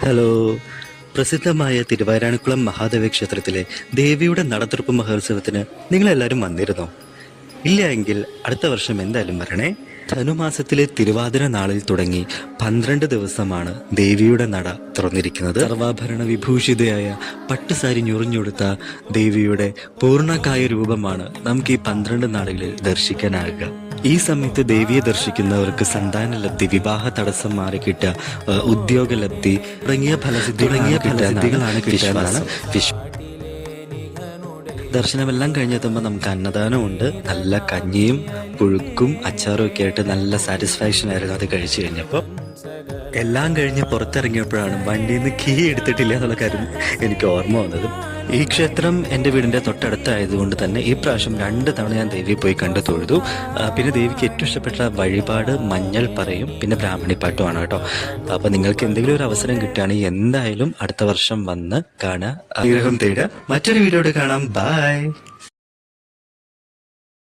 Hello. പ്രസിദ്ധമായ തിരുവാരാണിക്കുളം മഹാദേവ ക്ഷേത്രത്തിലെ ദേവിയുടെ നടത്തുറപ്പ് മഹോത്സവത്തിന് നിങ്ങളെല്ലാവരും വന്നിരുന്നോ? ഇല്ല എങ്കിൽ അടുത്ത വർഷം എന്തായാലും വരണേ. ധനുമാസത്തിലെ തിരുവാതിര നാളിൽ തുടങ്ങി 12 ദിവസമാണ് ദേവിയുടെ നട തുറന്നിരിക്കുന്നത്. സർവാഭരണ വിഭൂഷിതയായ പട്ടുസാരി ഞുറിഞ്ഞുകൊടുത്ത ദേവിയുടെ പൂർണ്ണകായ രൂപമാണ് നമുക്ക് ഈ 12 നാളുകളിൽ ദർശിക്കാനാകുക. ഈ സമയത്ത് ദേവിയെ ദർശിക്കുന്നവർക്ക് സന്താനലബ്ധി, വിവാഹ തടസ്സം മാറിക്കിട്ടുക, ഉദ്യോഗലബ്ധി തുടങ്ങിയ ഫലസിദ്ധികളാണ് കിട്ടാനാണ് ദർശനമെല്ലാം കഴിഞ്ഞെത്തുമ്പോൾ നമുക്ക് അന്നദാനമുണ്ട്. നല്ല കഞ്ഞിയും പുഴുക്കും അച്ചാറും ഒക്കെ ആയിട്ട് നല്ല സാറ്റിസ്ഫാക്ഷൻ ആയിരുന്നു അത് കഴിച്ചു കഴിഞ്ഞപ്പോൾ. എല്ലാം കഴിഞ്ഞ് പുറത്തിറങ്ങിയപ്പോഴാണ് വണ്ടിയിൽ നിന്ന് കീ എടുത്തിട്ടില്ല എന്നുള്ള കാര്യം എനിക്ക് ഓർമ്മ വന്നത്. ഈ ക്ഷേത്രം എൻ്റെ വീടിൻ്റെ തൊട്ടടുത്തായതുകൊണ്ട് തന്നെ ഈ പ്രാവശ്യം 2 തവണ ഞാൻ ദേവിയെ പോയി കണ്ടു തൊഴുതു. പിന്നെ ദേവിക്ക് ഏറ്റവും ഇഷ്ടപ്പെട്ട വഴിപാട് മഞ്ഞൾ പറയും, പിന്നെ ബ്രാഹ്മണിപ്പാട്ടുമാണ് കേട്ടോ. അപ്പോൾ നിങ്ങൾക്ക് എന്തെങ്കിലും ഒരു അവസരം കിട്ടുകയാണെങ്കിൽ എന്തായാലും അടുത്ത വർഷം വന്ന് കാണുക, അനുഗ്രഹം തേടുക. മറ്റൊരു വീഡിയോയുടെ കാണാം. ബൈ.